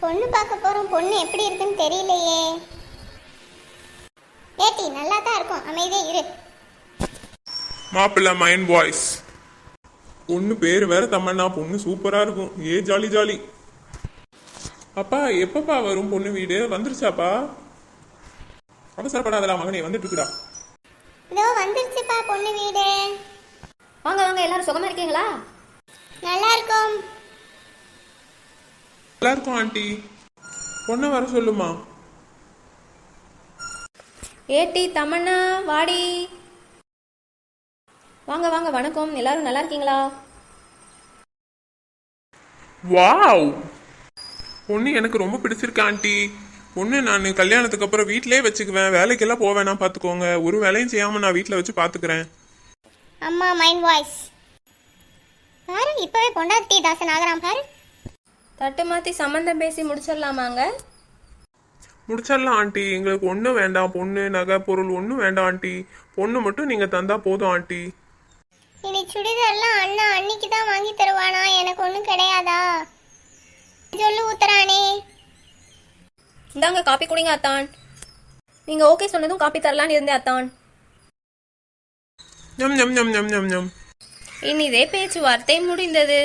பொண்ணு பார்க்க போறோம். பொண்ணு எப்படி இருக்குன்னு தெரியலையே. ஏட்டி நல்லா தான் இருக்கும், அமைதியே இரு. மாப்பிள்ள மைண்ட் வாய்ஸ். பொண்ணு பேர் வேற தமன்னா. பொண்ணு சூப்பரா இருக்கும். ஏ ஜாலி ஜாலி. அப்பா எப்பப்பா வரும் பொண்ணு வீடு? வந்துருச்சாப்பா? அவசரப்படாதடா மகனே, வந்துட்டு இருக்குடா. இதோ வந்துருச்சுப்பா பொண்ணு வீடு. வாங்க வாங்க, எல்லாரும் சுகமா இருக்கீங்களா? நல்லா இருக்கும். நல்லா இருக்கும் ஆண்டி. பொண்ணை வர சொல்லுமா. ஏட்டி தமன்னா வாடி. வாங்க வாங்க, வணக்கம். எல்லாரும் நல்லா இருக்கீங்களா? வாவ், பொண்ணு எனக்கு ரொம்ப பிடிச்சிருக்கு ஆண்டி. பொண்ணு நான் கல்யாணத்துக்கு அப்புறம் வீட்டிலே வச்சுக்குவேன். வேலைக்கெல்லாம் போவேனா பார்த்துக்கோங்க. ஒரு வேலையும் செய்யாமல் நான் வீட்டில் வச்சு பார்த்துக்கிறேன். அம்மா மைண்ட் வாய்ஸ். பாரு இப்பவே பொண்டாட்டி தாசன் ஆகிறான் பாரு. தட்டு மாத்தி சம்மந்தம் பேசி முடிச்சிடலாமாங்க? முடிச்சிடலாம் ஆண்டி. எங்களுக்கு ஒன்றும் வேண்டாம். பொண்ணு நகை பொருள் ஒன்றும் வேண்டாம் ஆண்டி. பொண்ணு மட்டும் நீங்கள் தந்தா போதும் ஆண்டி. இனி சுடிதார்லாம் அண்ணா அன்னைக்கு தான் வாங்கி தருவானா? எனக்கு ஒன்றும் கிடையாதா? சொல்லு ஊத்துறானே. இந்தாங்க காப்பி குடிங்க அத்தான். நீங்க ஓகே சொன்னதும் காப்பி தரலான்னு இருந்தேன் அத்தான். ஞம் ஞம் ஞம் ஞம் ஞம் ஞம். இனிதே பேச்சுவார்த்தை முடிந்தது.